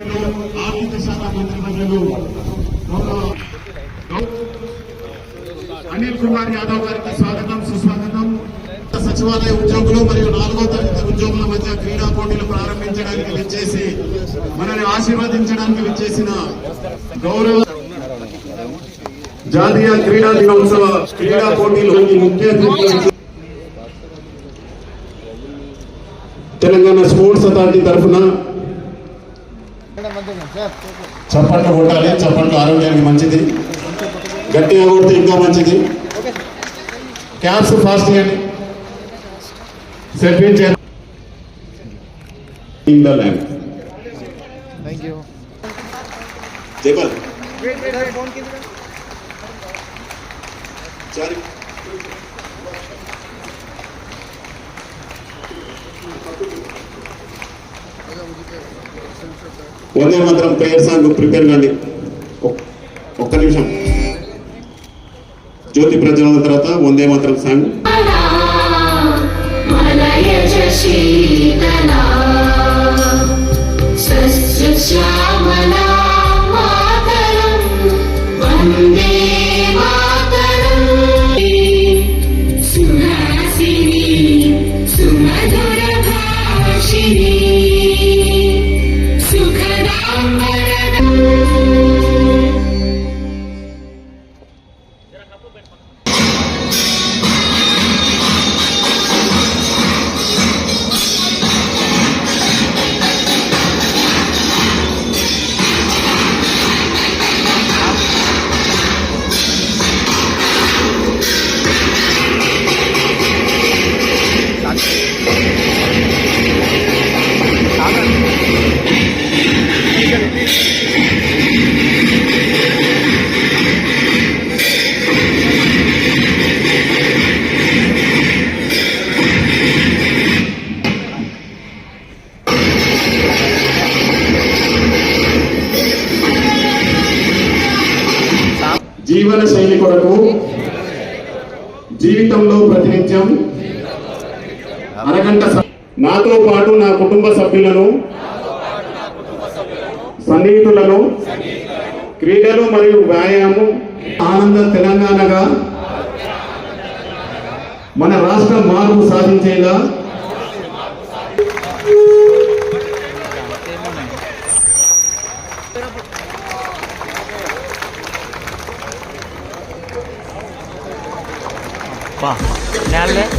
ఆర్థిక శాఖ మంత్రివర్యులు అనిల్ కుమార్ యాదవ్ గారికి స్వాగతం సుస్వాగతం. సచివాలయ ఉద్యోగులు మరియు 4వ తరగతి ఉద్యోగుల మధ్య క్రీడా పోటీలు ప్రారంభించడానికి విచ్చేసి మనల్ని ఆశీర్వదించడానికి విచ్చేసిన గౌరవ జాతీయ క్రీడా దినోత్సవ క్రీడా పోటీలు ముఖ్య అతిథి తెలంగాణ స్పోర్ట్స్ అథారిటీ తరఫున చప్పట్లు కొట్టాలి. చప్పట్లు ఆరోగ్యానికి మంచిది, గట్టిగా కొడితే ఇంకా మంచిది. క్యాప్స్ ఫాస్ట్ చేయండి. సెల్ఫీ చేయండి. వందే మాత్రం ప్రేయర్ సాంగ్ ప్రిపేర్ కండి. ఒక్క నిమిషం. జ్యోతి ప్రజ్వలన తర్వాత వందే మాత్రం సాంగ్. జీవన శైలి కొరకు జీవితంలో ప్రతినిత్యం అరగంట నాతో పాటు నా కుటుంబ సభ్యులను, సన్నిహితులను క్రీడలు మరియు వ్యాయామం ఆనంద తెలంగాణగా మన రాష్ట్రం మార్పు సాధించేలా Wah, nyale.